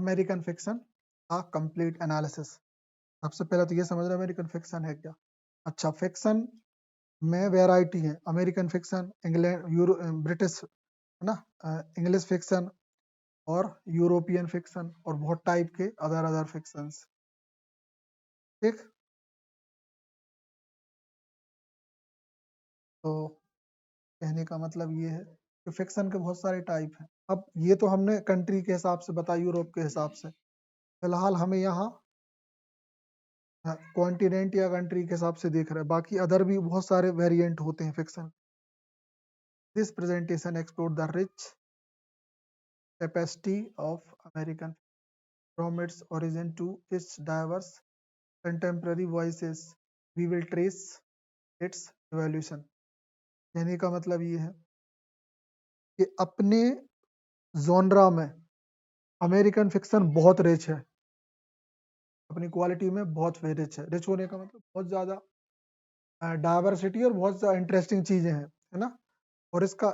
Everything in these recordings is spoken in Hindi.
American fiction a complete analysis. सबसे पहले तो ये समझ रहे अमेरिकन फिक्शन है क्या। अच्छा, फिक्शन में वैरायटी है, American fiction, England euro British है ना, इंग्लिश फिक्शन और यूरोपियन फिक्शन और बहुत टाइप के अदर अदर फिक्शंस। ठीक, तो कहने का मतलब ये है कि फिक्शन के बहुत सारे टाइप हैं। अब ये तो हमने कंट्री के हिसाब से बताया, यूरोप के हिसाब से। फिलहाल हमें यहाँ कॉन्टिनेंट या कंट्री के हिसाब से देख रहे हैं, बाकी अदर भी बहुत सारे वेरिएंट होते हैं fiction. This presentation explore the rich capacity of American from its origin to its diverse contemporary voices. We will trace its evolution. कहने का मतलब ये है कि अपने जोनरा में अमेरिकन फिक्शन बहुत रिच है, अपनी क्वालिटी में बहुत रिच है। रिच होने का मतलब बहुत ज्यादा डाइवर्सिटी और बहुत ज्यादा इंटरेस्टिंग चीजें हैं, है ना। और इसका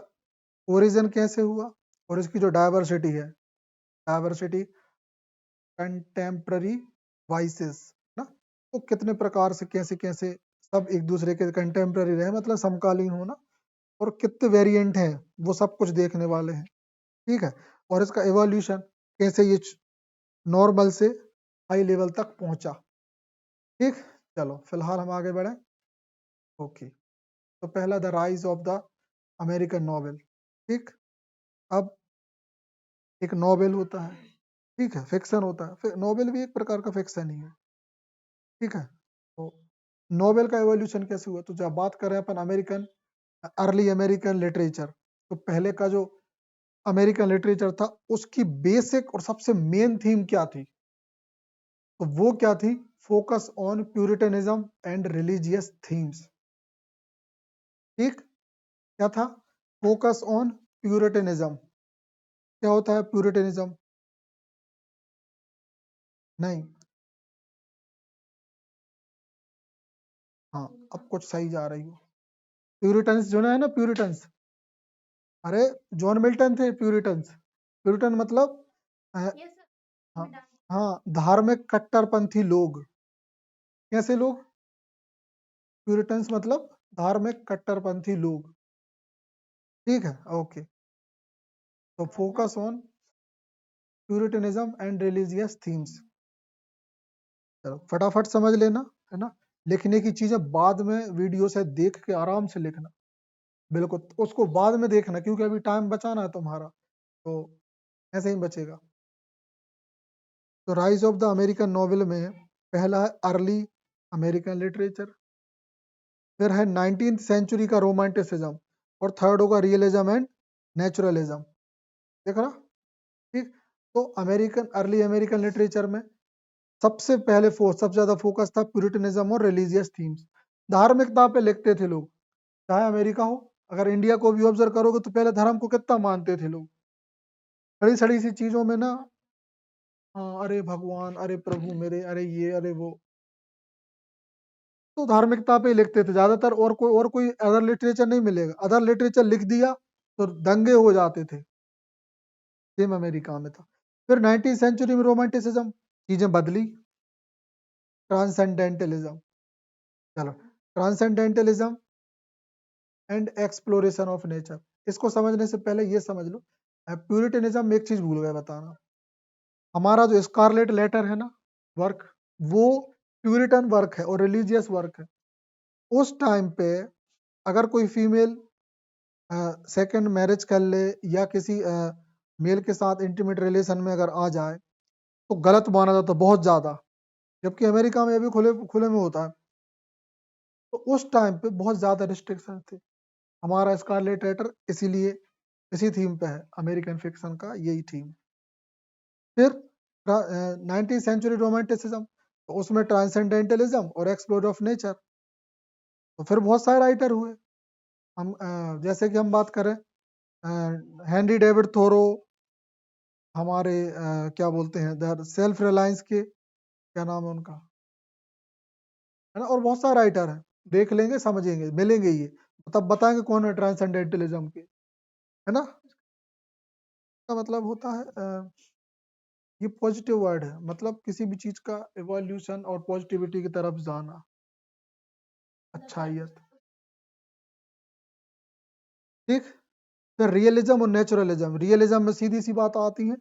ओरिजिन कैसे हुआ और इसकी जो डाइवर्सिटी है, डाइवर्सिटी कंटेम्प्ररी वॉइसेस ना, तो कितने प्रकार से कैसे कैसे सब एक दूसरे के कंटेम्प्ररी रहे, मतलब समकालीन होना, और कितने वेरिएंट हैं वो सब कुछ देखने वाले हैं। ठीक है, और इसका एवोल्यूशन कैसे ये नॉर्मल से हाई लेवल तक पहुंचा। ठीक, चलो फिलहाल हम आगे बढ़े। ओके, तो पहला the rise of the American novel. ठीक, अब एक नॉवेल होता है, ठीक है, फिक्शन होता है, फिर नॉवेल भी एक प्रकार का फिक्शन ही है। ठीक है, तो नोबेल का एवोल्यूशन कैसे हुआ, तो जब बात करें अपन अमेरिकन अर्ली अमेरिकन लिटरेचर, तो पहले का जो अमेरिकन लिटरेचर था उसकी बेसिक और सबसे मेन थीम क्या थी, तो वो क्या थी, focus on puritanism and religious themes. ठीक, क्या था, फोकस ऑन प्यूरिटनिज्म। क्या होता है प्यूरिटनिज्म? नहीं, हाँ, अब कुछ सही जा रही हो। प्यूरिटन्स जो है ना, प्यूरिटन्स, अरे जॉन मिल्टन थे प्यूरिटन्स। प्यूरिटन मतलब हाँ, हाँ, धार्मिक कट्टरपंथी लोग। कैसे लोग? प्यूरिटन्स मतलब धार्मिक कट्टरपंथी लोग। ठीक है, ओके, तो focus on puritanism and religious themes. चलो फटाफट समझ लेना, है ना। लिखने की चीजें बाद में वीडियो से देख के आराम से लिखना, बिल्कुल उसको बाद में देखना, क्योंकि अभी टाइम बचाना है तुम्हारा, तो ऐसे ही बचेगा। तो rise of the American novel में पहला है अर्ली अमेरिकन लिटरेचर, फिर है 19th सेंचुरी का रोमांटिसिज्म, और थर्ड होगा रियलिज्म एंड नेचुरलिज्म। देख रहा, ठीक, तो अमेरिकन अर्ली अमेरिकन लिटरेचर में सबसे पहले सबसे ज्यादा फोकस था प्यूरिटनिज्म और रिलीजियस थीम्स। धार्मिकता पे लिखते थे लोग, चाहे अमेरिका हो, अगर इंडिया को भी ऑब्जर्व करोगे तो पहले धर्म को कितना मानते थे लोग, बड़ी सड़ी सी चीजों में ना, हाँ, अरे भगवान, अरे प्रभु मेरे, अरे ये, अरे वो, तो धार्मिकता पे ही लिखते थे ज्यादातर, और कोई अदर लिटरेचर नहीं मिलेगा। अदर लिटरेचर लिख दिया तो दंगे हो जाते थे, सेम अमेरिका में था। फिर 19th सेंचुरी में रोमांटिसिज्म, चीजें बदली, ट्रांसेंडेंटलिज्म। चलो, transcendentalism and exploration of nature, इसको समझने से पहले ये समझ लो, प्यूरिटनिज्म में एक चीज भूल गए बताना, हमारा जो स्कारलेट लेटर है ना वर्क, वो प्यूरिटन वर्क है और रिलीजियस वर्क है। उस टाइम पे अगर कोई फीमेल सेकंड मैरिज कर ले या किसी मेल के साथ इंटीमेट रिलेशन में अगर आ जाए तो गलत माना जाता बहुत ज्यादा, जबकि अमेरिका में अभी खुले खुले में होता है। तो उस टाइम पे बहुत ज्यादा रिस्ट्रिक्शन थे। हमारा स्कारलेट लेटर इसीलिए इसी थीम पे है, अमेरिकन फिक्शन का यही थीम। फिर 19th सेंचुरी रोमांटिसिज्म, तो उसमें ट्रांसेंडेंटलिज्म और एक्सप्लोर ऑफ नेचर, तो फिर बहुत सारे राइटर हुए। हम जैसे कि हम बात करें हेनरी डेविड थोरो, हमारे क्या बोलते हैं द सेल्फ रिलायंस के, क्या नाम है उनका, है ना, और बहुत सारे राइटर हैं, देख लेंगे समझेंगे मिलेंगे ये, तब बताएंगे कौन है ट्रांसेंडेंटलिज्म के, है ना। का मतलब होता है ये पॉजिटिव वर्ड है, मतलब किसी भी चीज का इवोल्यूशन और पॉजिटिविटी की तरफ जाना, अच्छाइयत। ठीक। फिर रियलिज्म और नेचुरलिज्म। रियलिज्म में सीधी सी बात आती है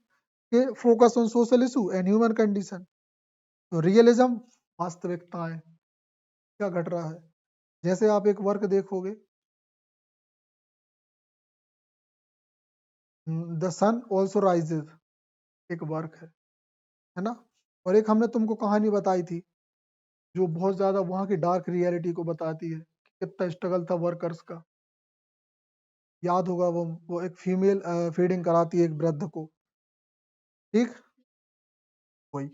कि focus on social issue and human condition. तो रियलिज्म वास्तविकताएं, क्या घट रहा है। जैसे आप एक वर्क देखोगे, द सन ऑल्सो राइजेज, एक वर्क है ना। और एक हमने तुमको कहानी बताई थी जो बहुत ज्यादा वहां की डार्क रियलिटी को बताती है कि कितना स्ट्रगल था वर्कर्स का। याद होगा वो एक फीमेल फीडिंग कराती है एक वृद्ध को। ठीक। वही।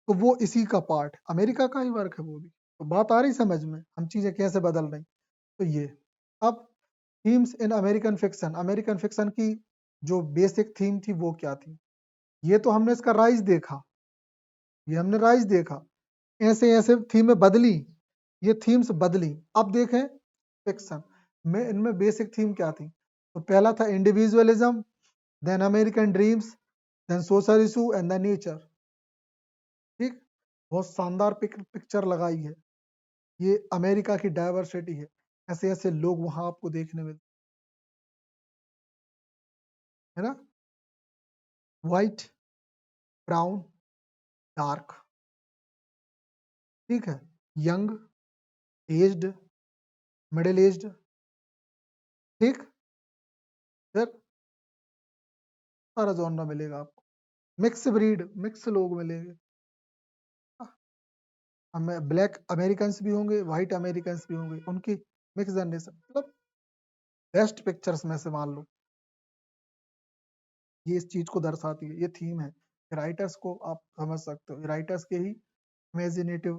तो वो इसी का पार्ट, अमेरिका का ही वर्क है वो भी। तो बात आ रही समझ में, हम चीजें कैसे बदल रही। तो ये अब themes in American fiction. American fiction की जो बेसिक थीम थी वो क्या थी। ये तो हमने इसका राइज देखा, ये हमने राइज देखा। ऐसे ऐसे थीमें बदली, ये थीम्स बदली। अब देखें फिक्शन में इनमें बेसिक थीम क्या थी। तो पहला था individualism, then American dreams, then social issue and then nature. ठीक। बहुत शानदार पिक्चर लगाई है। ये अमेरिका की डाइवर्सिटी है, ऐसे ऐसे लोग वहां आपको देखने मिलते है ना। White, brown, dark. ठीक है। Young, aged, middle aged. ठीक। फिर सारा जॉनरा मिलेगा आपको। मिक्स ब्रीड, मिक्स लोग मिलेंगे। हमें ब्लैक अमेरिकन भी होंगे, व्हाइट अमेरिकन भी होंगे, उनकी मिक्स जनरेशन। मतलब बेस्ट पिक्चर्स में से मान लो ये इस चीज को दर्शाती है, ये थीम है। राइटर्स को आप समझ सकते हो, राइटर्स के ही इमेजिनेटिव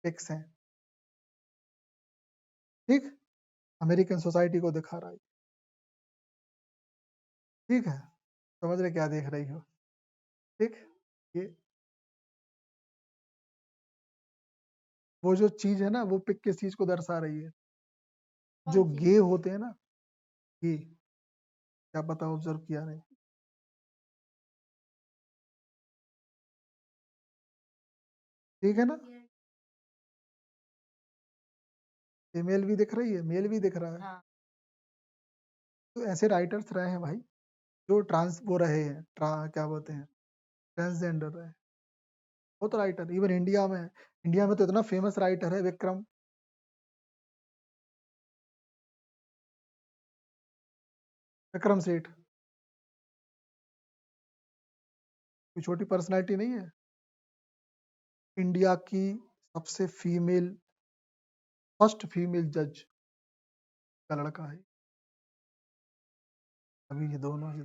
पिक्स हैं। ठीक। अमेरिकन सोसाइटी को दिखा रहा है। ठीक है। समझ रहे क्या देख रही हो। ठीक। ये वो जो चीज है ना, वो पिक किस चीज को दर्शा रही है। जो गे होते हैं ना, गे, क्या पता ऑब्जर्व किया नहीं। ठीक है ना। फीमेल भी दिख रही है, मेल भी दिख रहा है। हाँ। तो ऐसे राइटर्स रहे हैं भाई जो ट्रांस वो रहे हैं, क्या बोलते हैं, ट्रांसजेंडर रहे। बहुत राइटर इवन इंडिया में है। इंडिया में तो इतना फेमस राइटर है विक्रम, विक्रम सेठ। कोई छोटी पर्सनालिटी नहीं है। इंडिया की सबसे फीमेल, फर्स्ट फीमेल जज का लड़का है। अभी ये दोनों ही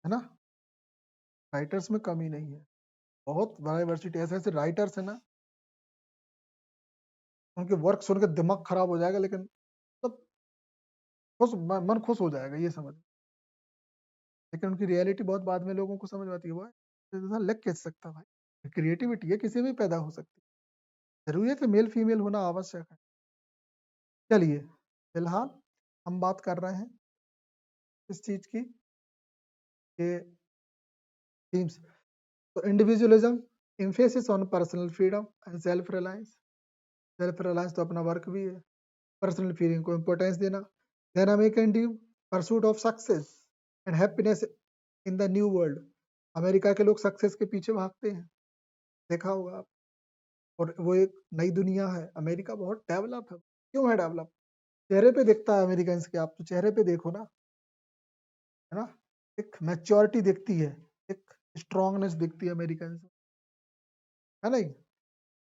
है ना। राइटर्स में कमी नहीं है, बहुत डाइवर्सिटी। ऐसे ऐसे राइटर्स है ना, उनके वर्क सुन के दिमाग खराब हो जाएगा, लेकिन मतलब खुश, मन खुश हो जाएगा ये समझ। लेकिन उनकी रियलिटी बहुत बाद में लोगों को समझ में आती है। वो इंसान लग कैसे सकता भाई, क्रिएटिविटी है, किसी में भी पैदा हो सकती है। जरूरी है कि मेल फीमेल होना आवश्यक है। चलिए फिलहाल हम बात कर रहे हैं इस चीज की कि थीम्स। तो individualism, emphasis on personal freedom and self reliance. Self reliance तो अपना वर्क भी है, पर्सनल फीलिंग को इंपॉर्टेंस देना। Then American dream, pursuit of success and happiness in the new world. America के लोग सक्सेस के पीछे भागते हैं, देखा होगा आप। और वो एक नई दुनिया है, अमेरिका बहुत डेवलप है। क्यों है डेवलप, चेहरे पे दिखता है अमेरिकन के, आप तो चेहरे पे देखो ना, है ना। एक मैच्योरिटी दिखती है, एक स्ट्रांगनेस दिखती है अमेरिकन से, है ना।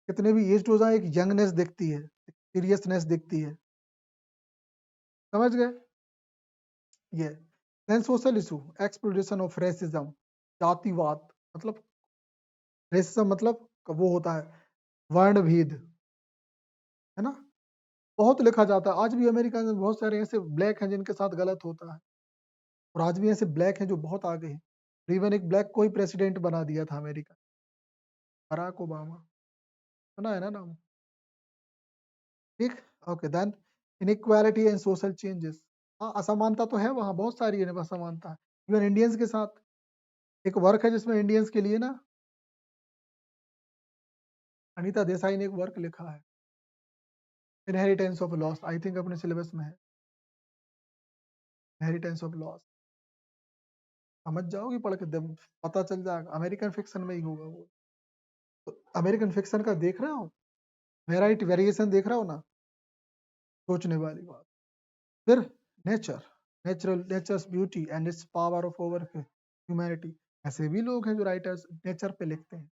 कितने भी एज हो जाए एक यंगनेस दिखती है, सीरियसनेस दिखती है। समझ गए ये। Then social issue, exploration of racism, जातिवाद। मतलब रेसिज्म मतलब वो होता है वर्ण भेद, है ना। बहुत लिखा जाता है आज भी अमेरिका में, बहुत सारे ऐसे ब्लैक हैं जिनके साथ गलत होता है, और आज भी ऐसे ब्लैक हैं जो बहुत आगे हैं। इवन एक ब्लैक को ही प्रेसिडेंट बना दिया था अमेरिका, बराक ओबामा, सुना है ना नाम। ठीक। Okay then inequality and social changes. हाँ, असमानता तो है वहाँ, बहुत सारी है असमानता है। इवन इंडियंस के साथ एक वर्क है जिसमें इंडियंस के लिए ना अनीता देसाई ने एक वर्क लिखा है, inheritance of loss, I think अपने सिलेबस में है, इनहेरिटेंस ऑफ लॉस। समझ जाओगे पढ़ के, पता चल जाएगा, अमेरिकन फिक्शन में ही होगा वो। तो अमेरिकन फिक्शन का देख रहे हो, वेराइटी वेरिएशन देख रहे हो ना, सोचने वाली बात। फिर nature, nature's beauty and its power of over humanity, ऐसे भी लोग हैं जो राइटर्स नेचर पे लिखते हैं।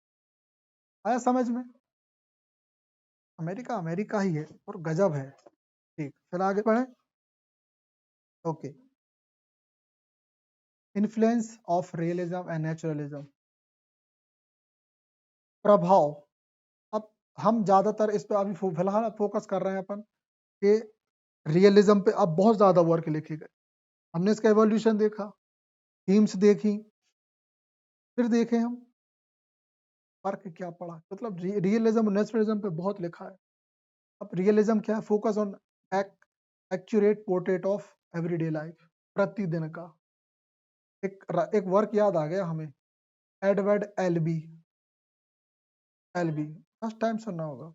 आया समझ में? अमेरिका अमेरिका ही है और गजब है। ठीक, फिर आगे बढ़े। Okay, influence of realism and naturalism, प्रभाव। अब हम ज्यादातर इस पे अभी फिलहाल फोकस कर रहे हैं अपन कि रियलिज्म पे अब बहुत ज्यादा वर्क लिखे गए, हमने इसका एवोल्यूशन देखा, थीम्स देखी, फिर देखे हम फर्क क्या पड़ा, मतलब रियलिज्म नेचुरलिज्म पे बहुत लिखा है। अब रियलिज्म क्या है? Focus on accurate portrait of everyday life, प्रतिदिन का। एक वर्क याद आ गया हमें, Edward Elby, Elby first time सुनना होगा,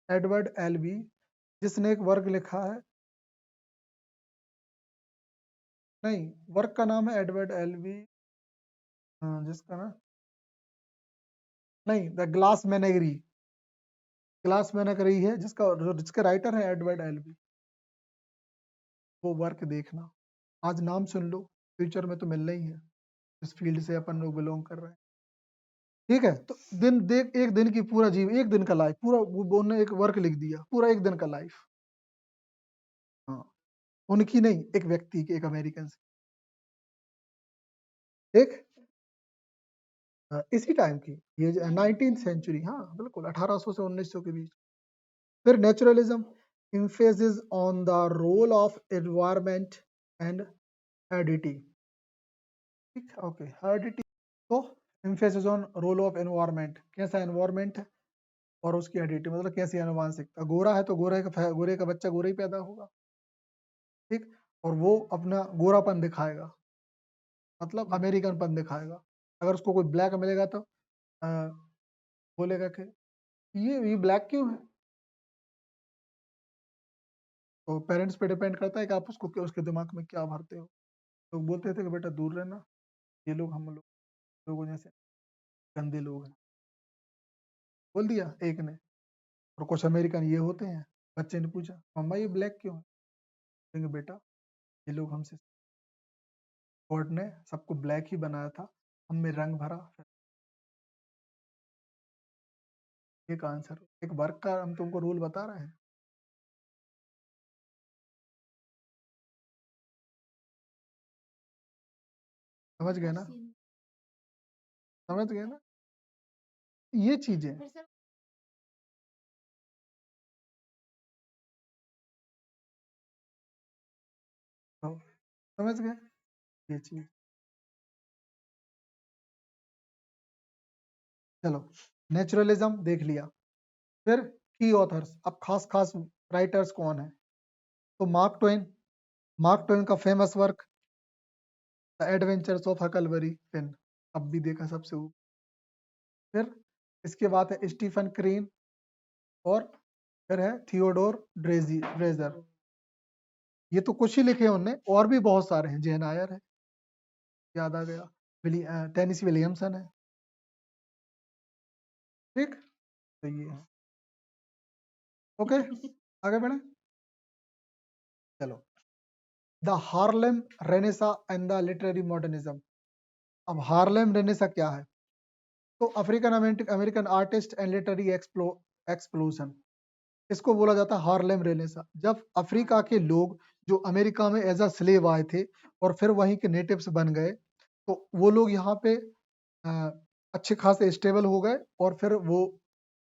एडवर्ड एल्बी, जिसने एक वर्क लिखा है, नहीं वर्क का नाम है एडवर्ड एल्बी, जिसका ना, नहीं द ग्लास मैनेगरी, ग्लास मैनेगरी है जिसका, जिसके राइटर है एडवर्ड एल्बी। वो वर्क देखना, आज नाम सुन लो, फ्यूचर में तो मिलना ही है, इस फील्ड से अपन लोग बिलोंग कर रहे हैं। ठीक है, तो दिन देख, एक दिन की पूरा जीव, एक दिन का लाइफ पूरा, वो ने एक वर्क लिख दिया, पूरा एक दिन का लाइफ। हाँ, उनकी नहीं, एक व्यक्ति की, एक अमेरिकन से, एक इसी टाइम की, ये 19th सेंचुरी, हाँ बिल्कुल 1800 से 1900 के बीच। फिर naturalism, emphasis on the role of environment and heredity. ठीक है, ओके, हेरिडिटी, तो emphasis on role of environment, कैसा एनवायरमेंट है और उसकी हेरिडिटी, मतलब कैसी आनुवांशिकता, गोरा है तो गोरे का बच्चा गोरा ही पैदा होगा, ठीक, और वो अपना गोरापन दिखाएगा, मतलब अमेरिकनपन दिखाएगा। अगर उसको कोई ब्लैक मिलेगा तो अ, बोलेगा कि ये ब्लैक क्यों है। तो पेरेंट्स पे डिपेंड करता है कि आप उसको उसके दिमाग में क्या भरते हो। तो बोलते थे कि बेटा दूर रहना, ये लोग हम लोगों जैसे गंदे लोग हैं, बोल दिया एक ने। और कुछ अमेरिकन ये होते हैं, बच्चे ने पूछा मम्मा ये ब्लैक क्यों है, कहेंगे बेटा ये लोग हमसे, गॉड ने सबको ब्लैक ही बनाया था, हम में रंग भरा। एक आंसर, एक वर्क का हम तुमको रूल बता रहे हैं। समझ गए ना, समझ गए ना, ये चीजें। तो समझ गए ये चीज। चलो, नेचुरलिज्म देख लिया, फिर की ऑथर्स, अब खास खास राइटर्स कौन है, तो मार्क ट्वेन का famous work the adventures of Huckleberry Finn, अब भी देखा सबसे ऊपर। फिर इसके बाद है स्टीफन क्रीन, और फिर है थियोडोर ड्रेजर, ये तो कुछ ही लिखे हैं उनने, और भी बहुत सारे हैं, जेन आयर है, याद आ गया, टेनिसी विलियमसन है, ठीक, तो ये है। ओके, आगे बढ़े, चलो, the Harlem Renaissance and the literary modernism. अब हार्लेम रेनेसा क्या है, तो African American artist and literary explosion, इसको बोला जाता है हार्लेम रेनेसा। जब अफ्रीका के लोग जो अमेरिका में एज अ स्लेव आए थे और फिर वहीं के नेटिव्स बन गए, तो वो लोग यहाँ पे अ, अच्छे खासे स्टेबल हो गए, और फिर वो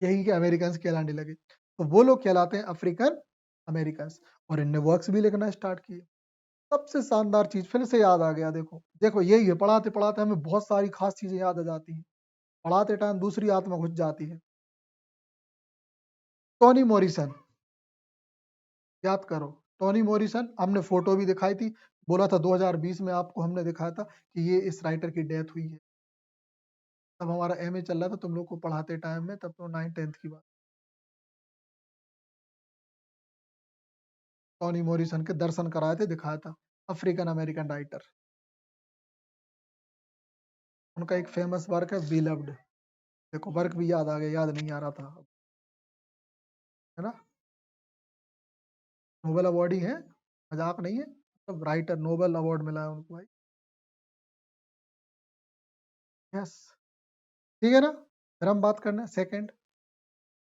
यही के अमेरिकन कहलाने लगे, तो वो लोग कहलाते हैं अफ्रीकन अमेरिकन। और इनने वर्क्स भी लिखना स्टार्ट किए। सबसे शानदार चीज फिर से याद आ गया, देखो देखो यही है, पढ़ाते पढ़ाते हमें बहुत सारी खास चीजें याद आ जाती हैं, पढ़ाते टाइम दूसरी आत्मा घुस जाती है। टोनी मॉरिसन, याद करो, टोनी मॉरिसन, हमने फोटो भी दिखाई थी, बोला था 2020 में आपको हमने दिखाया था कि ये इस राइटर की डेथ हुई है। तब हमारा एमए चल रहा था तुम लोग को पढ़ाते टाइम में, तब तो 9th-10th की बात। टोनी मॉरिसन के दर्शन कराए थे, दिखाया था, अफ्रीकन अमेरिकन राइटर। उनका एक फेमस वर्क है बिलव्ड। देखो वर्क भी याद आ गया, याद नहीं आ रहा था, है ना? नोबेल अवार्ड ही है, मजाक नहीं है, मतलब राइटर, नोबेल अवार्ड मिला है उनको भाई। यस, ठीक है ना? फिर हम बात करना है सेकंड,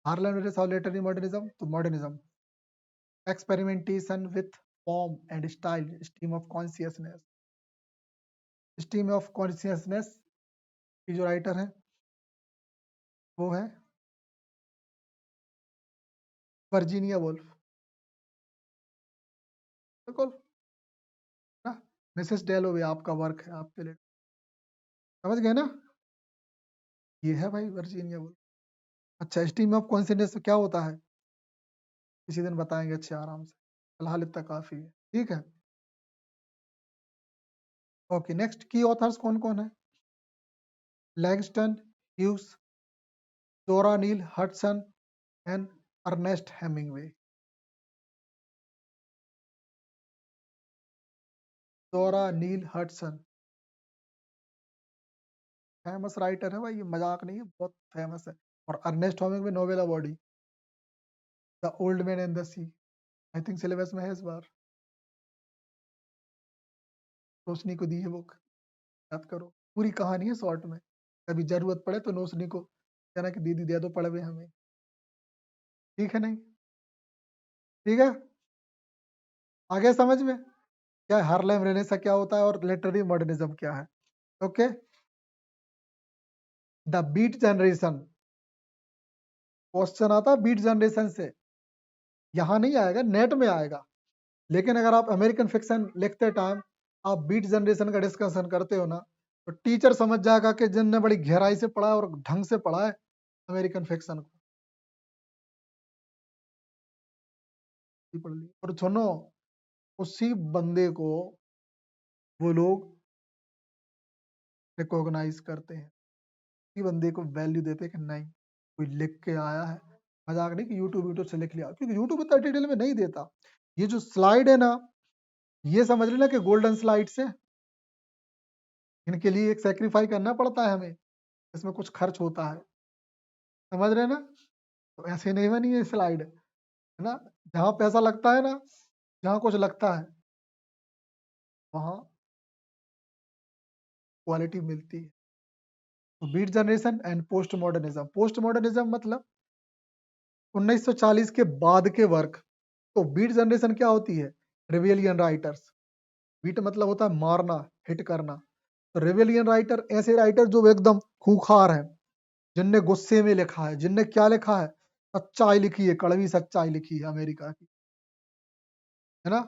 हार्लेम लिटरेरी मॉडर्निज्म। तो modernism experimentation with form and style, stream of consciousness. Stream of consciousness की जो राइटर है वो है वर्जीनिया वुल्फ, बिल्कुल ना। मिसेस डेलोवे आपका वर्क है, आपके लिए, समझ गए ना? ये है भाई वर्जीनिया वुल्फ। अच्छा, स्ट्रीम ऑफ कॉन्शियसनेस क्या होता है, किसी दिन बताएंगे अच्छे आराम से, फिलहाल इतना काफी है, ठीक है? ओके, नेक्स्ट की ऑथर्स कौन कौन है? लैंगस्टन ह्यूज, जोरा नील हडसन एंड अर्नेस्ट हेमिंगवे। जोरा नील हडसन फेमस राइटर है भाई, ये मजाक नहीं है, बहुत फेमस है। और Ernest Hemingway Nobel awardee, the old man and the sea. I think syllabus में है इस बार, रोशनी को दी है बुक, याद करो, पूरी कहानी है शॉर्ट में, कभी जरूरत पड़े तो रोशनी को कहना कि दीदी दे दो पढ़े हुए हमें, ठीक है नहीं? ठीक है, आगे समझ में क्या है हार्लेम रेनेसा क्या होता है और लिटरेरी मॉडर्निज्म क्या है? Okay, the beat generation, question आता है बीट जनरेशन से, यहाँ नहीं आएगा, नेट में आएगा। लेकिन अगर आप अमेरिकन फिक्शन लिखते टाइम आप बीट जनरेशन का डिस्कशन करते हो ना, तो टीचर समझ जाएगा कि जिनने बड़ी गहराई से पढ़ा है और ढंग से पढ़ा है अमेरिकन फिक्शन को, पढ़ ली। और सुनो, उसी बंदे को वो लोग रिकॉग्नाइज करते हैं, उसी बंदे को वैल्यू देते हैं कि नहीं कोई लिख के आया है, मजाक नहीं कि यूट्यूब यूट्यूब से लिख लिया, क्योंकि यूट्यूब इतना डिटेल में नहीं देता। ये जो स्लाइड है ना, ये समझ लेना कि गोल्डन स्लाइड से, इनके लिए एक सेक्रीफाई करना पड़ता है हमें, इसमें कुछ खर्च होता है, समझ रहे हैं ना? तो ऐसे नहीं बनी है स्लाइड, है ना? जहाँ पैसा लगता है ना, जहाँ कुछ लगता है वहाँ क्वालिटी मिलती है। तो beat generation and post modernism, post modernism मतलब 1940 के बाद के वर्क। तो बीट जनरेशन क्या होती है? रिवेलियन राइटर्स, बीट मतलब होता है मारना, हिट करना। तो रिवेलियन राइटर ऐसे राइटर जो एकदम खूंखार हैं, जिनने गुस्से में लिखा है, जिनने क्या लिखा है, सच्चाई लिखी है, कड़वी सच्चाई लिखी है अमेरिका की, है ना?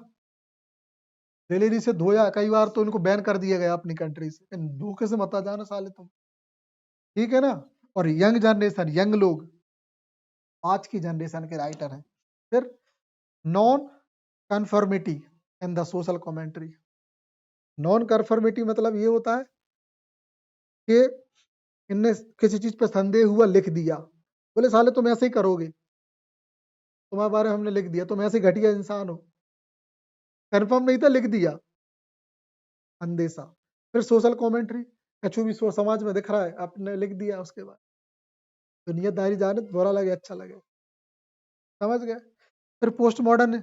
दिल्ली से धोया कई बार, तो इनको बैन कर दिया गया अपनी कंट्री से, धोखे से मत आ जाना साले तुम, ठीक है ना? और यंग जनरेशन, यंग लोग आज की जनरेशन के राइटर हैं। फिर non conformity and the social commentary. Non conformity मतलब ये होता है कि इनने किसी चीज पे संदेह हुआ, लिख दिया, बोले साले तुम ऐसे ही करोगे, तुम्हारे बारे में हमने लिख दिया, तुम ऐसे घटिया इंसान हो, कंफर्म नहीं था, लिख दिया, अंदेशा। फिर सोशल कमेंट्री, कछु भी समाज में दिख रहा है आपने लिख दिया, उसके बाद दुनियादारी जाने, बुरा लगे अच्छा लगे, समझ गए? फिर post modern,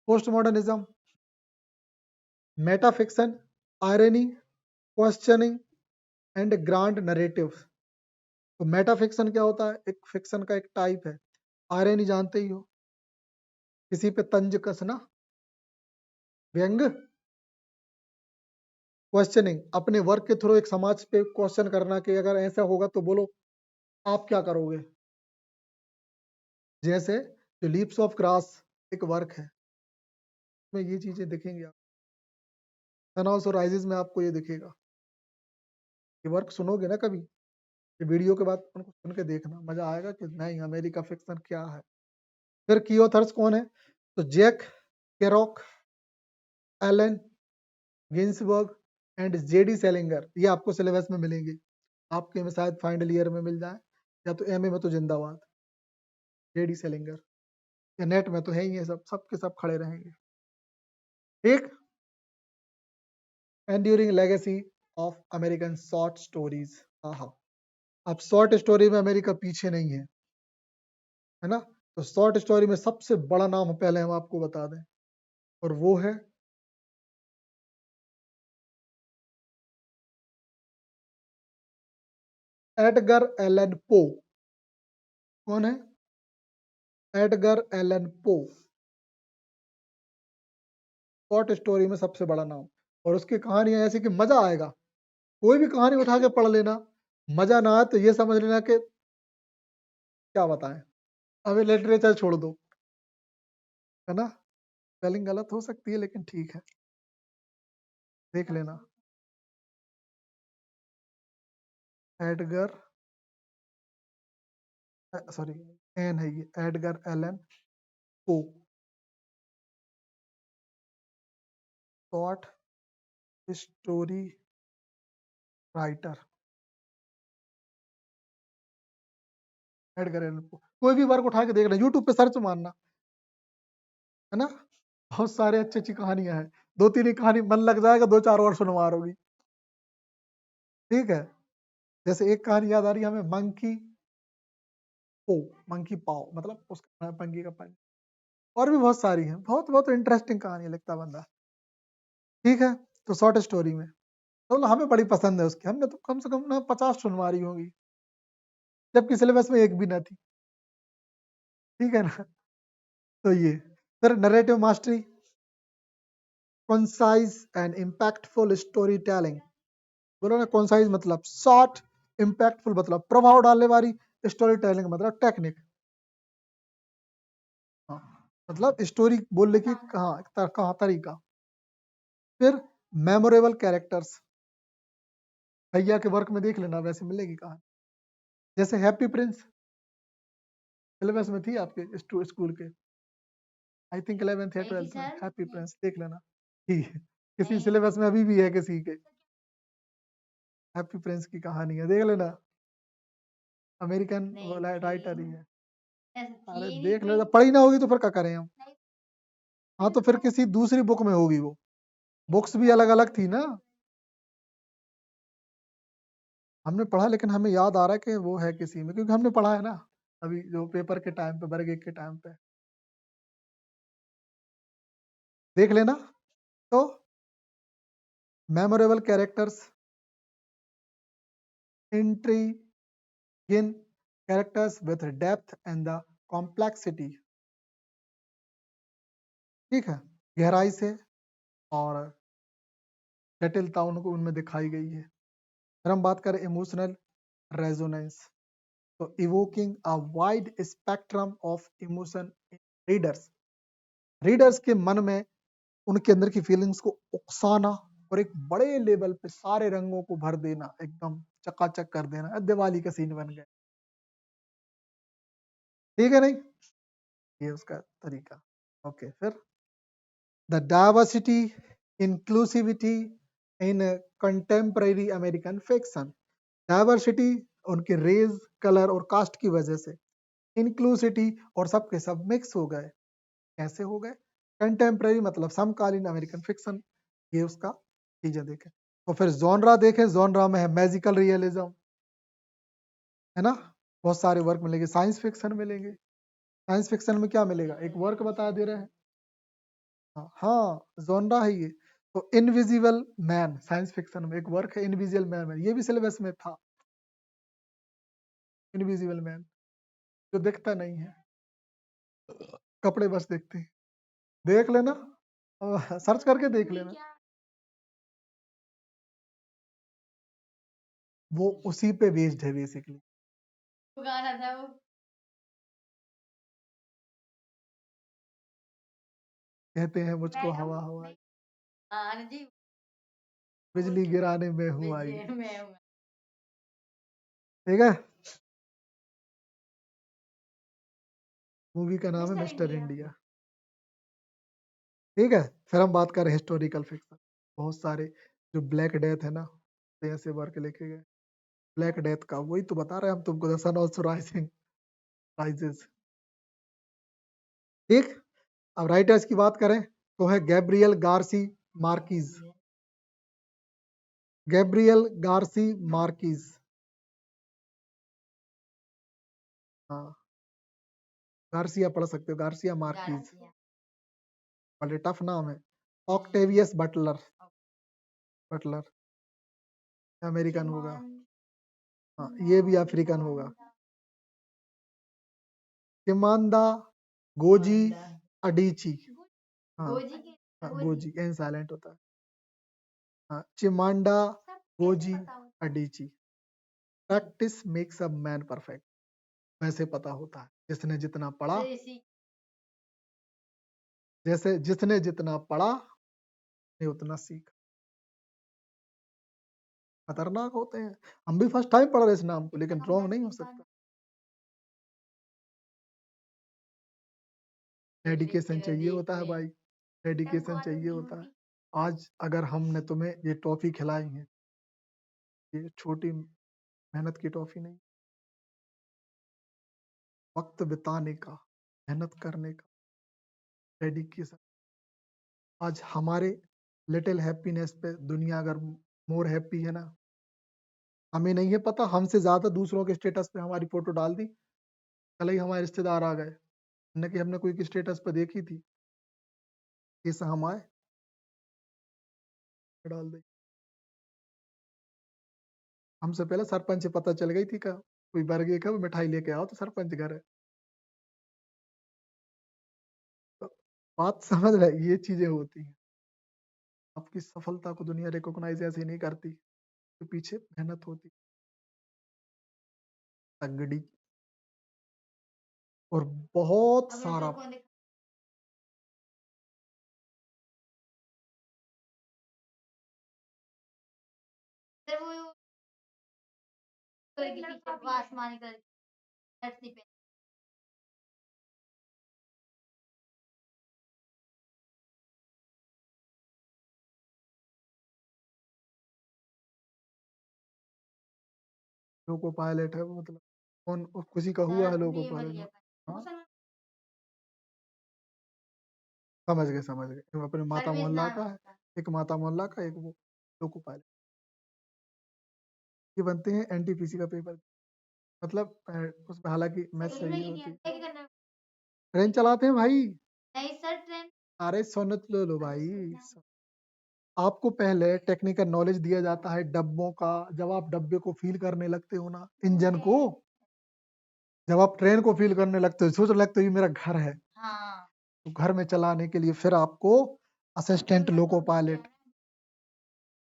post modernism metafiction, irony, questioning and grand narrative. तो मेटाफिक्शन क्या होता है? एक फिक्शन का एक टाइप है। आयरनी जानते ही हो, किसी पे तंज कसना, व्यंग। क्वेश्चनिंग अपने वर्क के थ्रू एक समाज पे क्वेश्चन करना कि अगर ऐसा होगा तो बोलो आप क्या करोगे। जैसे जो लीप्स ऑफ ग्रास एक वर्क है, में ये चीजें दिखेंगी आप, सनऑफ राइजेस में आपको ये दिखेगा। ये वर्क सुनोगे ना कभी, ये वीडियो के बाद उनको सुन के देखना, मजा आएगा कि नहीं अमेरिका फिक्शन क्या है। फिर की ऑथर्स कौन है? तो Jack Kerouac, Allen Ginsberg and JD Salinger. ये आपको सिलेबस में मिलेंगे, आपके में शायद फाइनल ईयर में मिल जाए, या तो एमए में तो जिंदाबाद जेडी सेलिंगर, या नेट में तो है ही है, सब सबके सब खड़े रहेंगे। ठीक, enduring legacy of American short stories. हाँ, अब शॉर्ट स्टोरी में अमेरिका पीछे नहीं है ना। तो शॉर्ट स्टोरी में सबसे बड़ा नाम पहले हम आपको बता दें, और वो है एडगर एलन पो। कौन है? Edgar Allan Poe, short story में सबसे बड़ा नाम। और उसकी कहानियां ऐसी कि मजा आएगा, कोई भी कहानी उठा के पढ़ लेना, मजा ना आए तो ये समझ लेना कि क्या बताएं, अभी लिटरेचर छोड़ दो, है ना। स्पेलिंग गलत हो सकती है लेकिन ठीक है, देख लेना। एडगर, सॉरी एन है ये, Edgar Allan Poe, short story writer. Edgar Allan Poe, कोई भी वर्क उठा के देख लेना, यूट्यूब पे सर्च मारना, है ना। बहुत सारे अच्छी अच्छी कहानियां हैं, दो तीन ही कहानी मन लग जाएगा, दो चार और सुनवा रहोगी। ठीक है, जैसे एक कहानी याद आ रही है हमें, मंकी पो, मंकी पाओ, मतलब उसका मंकी का पानी। और भी बहुत सारी हैं, बहुत बहुत इंटरेस्टिंग कहानी लिखता बंदा। ठीक है, तो शॉर्ट स्टोरी में तो हमें बड़ी पसंद है उसकी, हमने तो कम से कम ना 50 सुनवा रही होगी, जबकि सिलेबस में एक भी ना थी। ठीक है ना। तो ये फिर narrative mastery, concise and impactful story telling. बोलो ना, कंसाइज मतलब शॉर्ट, इम्पैक्टफुल मतलब प्रभाव डालने वाली, स्टोरी टेलिंग मतलब टेक्निक। हाँ, मतलब स्टोरी बोलने की कहाँ तरीका। फिर मेमोरेबल कैरेक्टर्स, भैया के वर्क में देख लेना, वैसे मिलेगी कहाँ। जैसे हैप्पी प्रिंस, सिलेबस में थी आपके स्कूल के, आई थिंक 11th या 12th में, हैप्पी प्रिंस देख लेना। ठीक है, किसी सिलेबस में अभी भी है किसी के, हैप्पी प्रिंस की कहानी है, देख लेना, अमेरिकन राइटर ही है। अरे देख लेना, पढ़ी ना होगी तो फिर क्या करें हम। हाँ, तो फिर किसी दूसरी बुक में होगी वो, बुक्स भी अलग अलग थी ना। हमने पढ़ा, लेकिन हमें याद आ रहा है कि वो है किसी में, क्योंकि हमने पढ़ा है ना अभी जो पेपर के टाइम पे, वर्ग 1 के टाइम पे। देख लेना। तो memorable characters, intriguing characters with depth and the complexity। ठीक है, गहराई से और जटिलता उनको उनमें दिखाई गई है। फिर हम बात करें इमोशनल रेजोनेंस, तो evoking a wide spectrum of emotion readers, readers के मन में उनके अंदर की फीलिंग्स को उकसाना, और एक बड़े लेवल पे सारे रंगों को भर देना, एकदम चकाचक कर देना, दिवाली का सीन बन गया। ठीक है नहीं, ये उसका तरीका। ओके, फिर the diversity, inclusivity in contemporary American fiction। Diversity उनके रेज, कलर और कास्ट की वजह से, इंक्लूसिटी और सबके सब मिक्स हो गए। कैसे हो गए? कंटेम्प्रेरी मतलब समकालीन अमेरिकन फिक्शन, ये उसका चीजें देखें। तो फिर जॉनरा देखें, जॉनरा में है मैजिकल रियलिज्म, है ना, बहुत सारे वर्क मिलेंगे। साइंस फिक्शन मिलेंगे, साइंस फिक्शन में क्या मिलेगा, एक वर्क बता दे रहे हैं। हाँ, जोनरा है ये। तो इनविजिबल मैन, साइंस फिक्शन में एक वर्क है इनविजिबल मैन में, ये भी सिलेबस में था। इनविजिबल मैन जो दिखता नहीं है, कपड़े बस दिखते हैं, देख लेना, सर्च करके देख लेना। वो उसी पे बेस्ड है बेसिकली। कहते हैं मुझको हवा हवा, बिजली गिराने में हूँ आई। ठीक है, मूवी का नाम है मिस्टर इंडिया। ठीक है, फिर हम बात करें हिस्टोरिकल फिक्शन। बहुत सारे जो ब्लैक डेथ है ना, तो ऐसे वर्क लेके गए। ब्लैक डेथ का वही तो बता रहे हैं हम तुमको, the sun also rising rises. ठीक। अब राइटर्स की बात करें तो है Gabriel Garcia Marquez. Gabriel Garcia Marquez. हाँ, गार्सिया पढ़ सकते हो, गार्सिया मार्कीज। बड़े टफ नाम है। Octavius Buttler. बटलर अमेरिकन होगा। हाँ, ये भी अफ्रीकन होगा। Chimamanda Ngozi Adichie. हाँ, हाँ, गोजी एन साइलेंट होता है। हाँ, Chimamanda Ngozi Adichie. Practice makes a man perfect. वैसे पता होता है जिसने जितना पढ़ा, जैसे जिसने जितना पढ़ा ने उतना सीखा। खतरनाक होते हैं। हम भी फर्स्ट टाइम पढ़ रहे इस नाम को, लेकिन रॉन्ग नहीं हो सकता। डेडिकेशन चाहिए होता है भाई, डेडिकेशन चाहिए होता है। आज अगर हमने तुम्हें ये टॉफी खिलाई है, ये छोटी मेहनत की टॉफी नहीं, वक्त बिताने का, मेहनत करने का, डेडिकेशन। आज हमारे लिटिल हैप्पीनेस पे दुनिया अगर मोर हैप्पी है ना, हमें नहीं है पता, हमसे ज्यादा दूसरों के स्टेटस पे हमारी फोटो डाल दी, कल ही हमारे रिश्तेदार आ गए न कि हमने कोई की स्टेटस पे देखी थी, ऐसा हम आए डाल दी। हमसे पहले सरपंच से पता चल गई थी का कोई बर्गे का मिठाई लेके आओ तो सरपंच घर है। तो बात समझ रहे, ये चीजें होती हैं। आपकी सफलता को दुनिया रिकॉग्नाइज ऐसे नहीं करती, तो पीछे मेहनत होती, तगड़ी और बहुत सारा। लोको पायलट है वो, मतलब कौन किसी का हुआ है लोको पायलट। हाँ, समझ गए समझ गए। एक अपने माता मोहल्ला का है, एक माता मोहल्ला का, एक वो लोको पायलट। ये बनते हैं एनटीपीसी का पेपर, मतलब उसमें हालांकि मैथ सही होती है। ट्रेन चलाते हैं भाई। अरे सुन तो लो भाई, आपको पहले टेक्निकल नॉलेज दिया जाता है डब्बों का। जब आप डब्बे को फील करने लगते हो ना, इंजन को, जब आप ट्रेन को फील करने लगते हो, सोच लगते हो ये मेरा घर है, तो घर में चलाने के लिए फिर आपको असिस्टेंट लोको पायलट,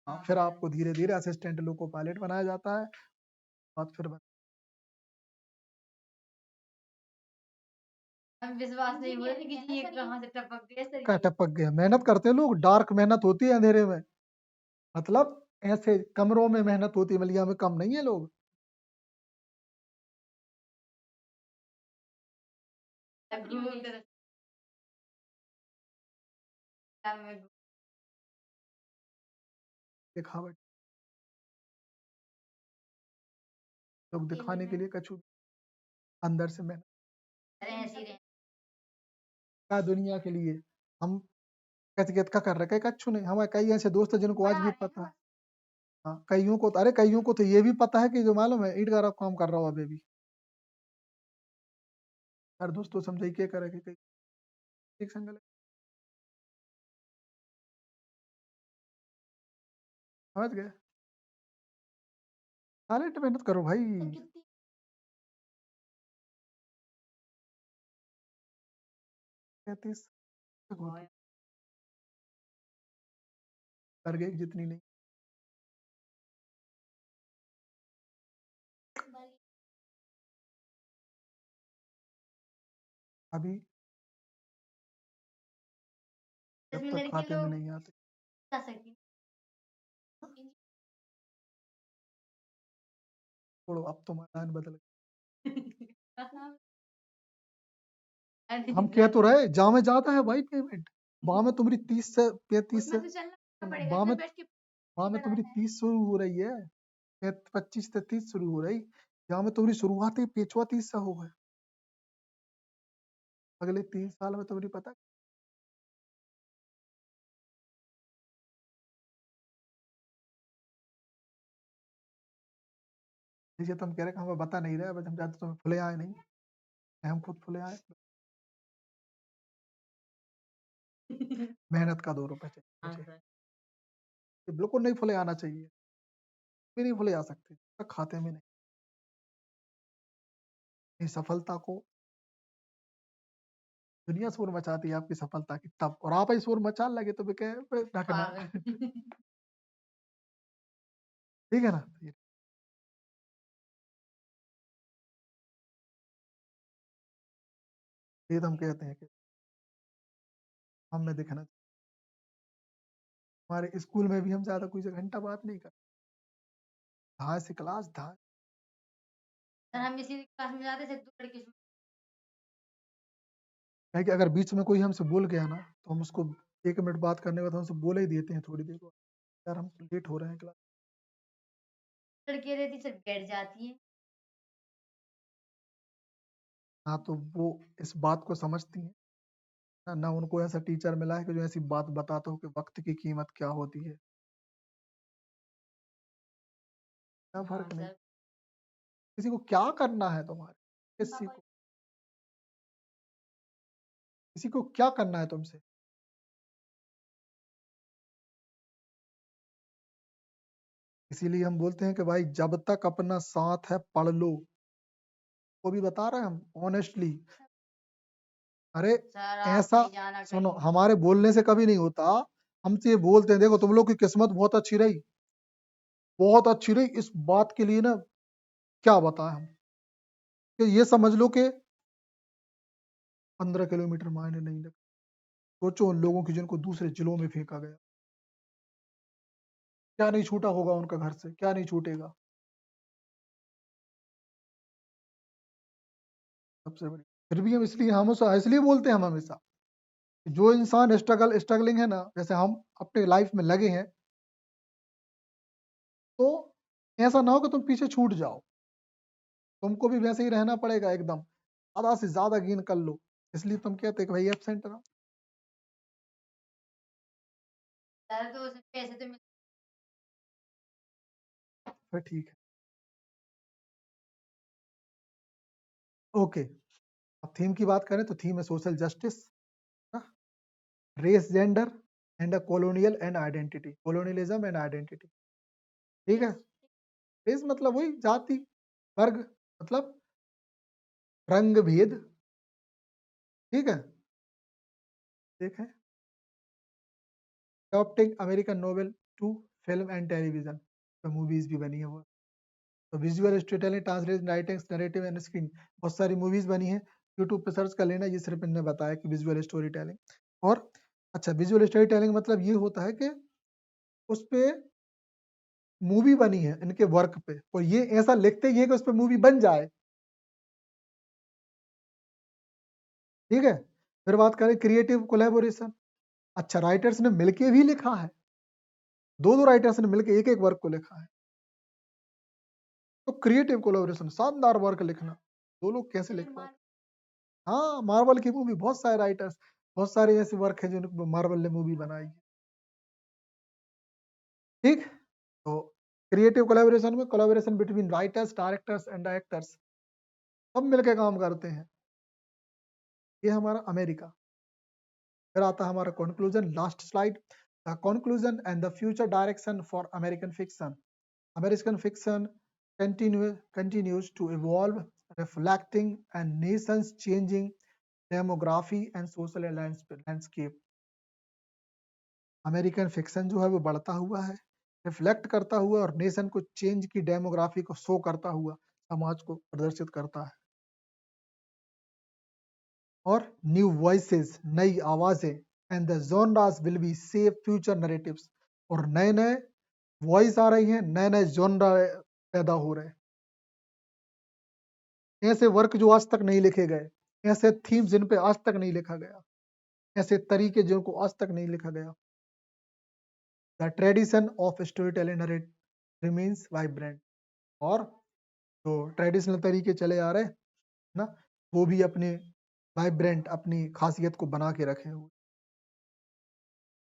फिर आपको धीरे धीरे असिस्टेंट लोको पायलट बनाया जाता है। और फिर क्या टपक गया, मेहनत करते हैं लोग, डार्क मेहनत होती है अंधेरे में, मतलब ऐसे कमरों में मेहनत होती है, मलिया में कम नहीं है लोग। दिखावट, लोग दिखाने के लिए कछु, अंदर से मेहनत क्या दुनिया के लिए। हम कैसे का कर रहे हैं, कछु नहीं। हमारे कई ऐसे दोस्त हैं जिनको आज भी पता है। हाँ, कईयों को तो, अरे कईयों को तो ये भी पता है कि जो मालूम है ईट का काम कर रहा हूँ अभी भी। यार दोस्तों समझाई क्या करे कि कई एक संगल है। समझ गए, टैलेंट मेहनत करो भाई। 33 तक होती, कर गए जितनी नहीं। अभी जब तक खाते में नहीं आते, छोड़ो, अब तो मैदान बदल गए। हम कह तो रहे जामे जाता है भाई पेमेंट, वहां में तुम्हारी 30 से 35 से वहां में तुम्हारी 30 शुरू हो रही है, 25 से 30 शुरू हो रही, यहाँ में तुम्हारी शुरुआत ही 30 से हो गए। अगले 3 साल में तुम्हारी पता जैसे तुम कह रहे हमें बता नहीं रहे, बस हम चाहते तुम्हें फुले आए नहीं, हम खुद फुले आए। मेहनत का 2 रुपए चाहिए मुझे, ये बिल्कुल नहीं फुले आना चाहिए, भी नहीं फुले आ सकते तक खाते में नहीं। ये सफलता को दुनिया शोर मचाती है आपकी सफलता की तब, और आप ही शोर मचा लगे तो ढकना। ठीक है ना। ये तो हम कहते हैं कि हमें दिखना, हमारे स्कूल में भी हम ज्यादा कोई घंटा बात नहीं करते, धाए से क्लास धाए। हम इसी क्लास में जाते थे, 2 लड़के है कि अगर बीच में कोई हमसे बोल गया ना तो हम उसको 1 मिनट बात करने के बाद हमसे बोले ही देते हैं थोड़ी देर बाद, यार हम लेट हो रहे हैं क्लास। लड़कियां रहती सिर्फ बैठ जाती हैं। हाँ तो वो इस बात को समझती हैं ना उनको ऐसा टीचर मिला है कि जो ऐसी बात बताता हो कि वक्त की कीमत क्या होती है। क्या फर्क नहीं, किसी को क्या करना है तुम्हारे, किसी को क्या करना है तुमसे। इसीलिए हम बोलते हैं कि भाई जब तक अपना साथ है पढ़ लो, वो भी बता रहे हैं हम ऑनेस्टली। अरे ऐसा सुनो, हमारे बोलने से कभी नहीं होता, हमसे ये बोलते हैं देखो तुम लोग की किस्मत बहुत अच्छी रही, बहुत अच्छी रही, इस बात के लिए ना क्या बताएं हम, कि ये समझ लो कि 15 किलोमीटर मायने नहीं लगते। सोचो उन लोगों की जिनको दूसरे जिलों में फेंका गया, क्या नहीं छूटा होगा उनका घर से, क्या नहीं छूटेगा। सबसे बड़ी, फिर भी हम इसलिए हम इसलिए बोलते हैं हम हमेशा, जो इंसान स्ट्रगलिंग है ना, जैसे हम अपने लाइफ में लगे हैं, तो ऐसा ना हो कि तुम पीछे छूट जाओ, तुमको भी वैसे ही रहना पड़ेगा एकदम, आधा से ज्यादा गेन कर लो। इसलिए तुम कहते हैं कि भाई एब्सेंट रहो। तो पैसे तो फिर ठीक है, ओके। अब थीम की बात करें तो थीम है social justice, race, gender and colonial and identity, colonialism and identity. ठीक है, रेस मतलब वही जाति वर्ग, मतलब रंग भेद। ठीक है, देखें adopting American novel to film and television, तो मूवीज भी बनी है वो। तो visual story telling, translation, writings, narrative and screen, बहुत सारी मूवीज बनी है, यूट्यूब पे सर्च कर लेना, ये सिर्फ इनने बताया कि विजुअल स्टोरी टेलिंग। और अच्छा, विजुअल स्टोरी टेलिंग मतलब ये होता है कि उस पे मूवी बनी है इनके वर्क पे, और ये ऐसा लिखते ही है कि उस पे मूवी बन जाए। ठीक है, फिर बात करें क्रिएटिव कोलैबोरेशन, अच्छा राइटर्स ने मिलके भी लिखा है, दो राइटर्स ने मिलके एक एक वर्क को लिखा है, तो क्रिएटिव कोलैबोरेशन, शानदार वर्क लिखना, दो लोग कैसे लिख पाते। हाँ, मार्वल की मूवी, बहुत सारे राइटर्स, बहुत सारे ऐसे वर्क है जो मार्वल ने मूवी बनाई है। ठीक, तो क्रिएटिव कोलैबोरेशन में collaboration between writers, directors and actors, सब मिलके काम करते हैं। ये हमारा अमेरिका। फिर आता है हमारा conclusion, last slide, the conclusion and the future direction for American fiction. American fiction continues to evolve, reflecting a nation's changing demography and social landscape. American fiction जो है वो बढ़ता हुआ है, रिफ्लेक्ट करता हुआ, और नेशन को चेंज की डेमोग्राफी को शो करता हुआ समाज को प्रदर्शित करता है। और न्यू वॉइसेस, नई आवाजें, and the genres will be save future narratives, और नए नए वॉइस आ रही हैं, नए नए जॉनरा पैदा हो रहे हैं, ऐसे वर्क जो आज तक नहीं लिखे गए, ऐसे थीम्स जिन पे आज तक नहीं लिखा गया। ऐसे तरीके जिनको आज तक नहीं लिखा गया। The tradition of story telling remains vibrant, और जो ट्रेडिशनल तरीके चले आ रहे हैं ना, वो भी अपने वाइब्रेंट, अपनी खासियत को बना के रखे हुए।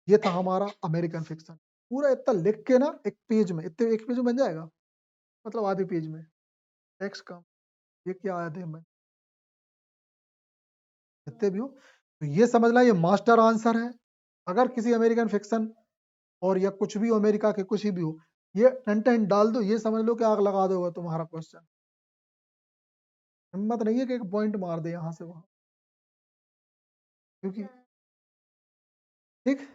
ये था हमारा अमेरिकन फिक्शन। पूरा इतना लिख के ना एक पेज में, इतने एक पेज में बन जाएगा, मतलब आधे पेज में टेक्स्ट का। ये क्या आधे में, जितने भी हो, तो ये समझना ये मास्टर आंसर है। अगर किसी अमेरिकन फिक्शन और या कुछ भी हो, अमेरिका के कुछ भी हो, ये कंटेंट डाल दो, ये समझ लो कि आग लगा दोगे तुम्हारा क्वेश्चन। हिम्मत नहीं है कि एक पॉइंट मार दे यहाँ से वहां, क्योंकि ठीक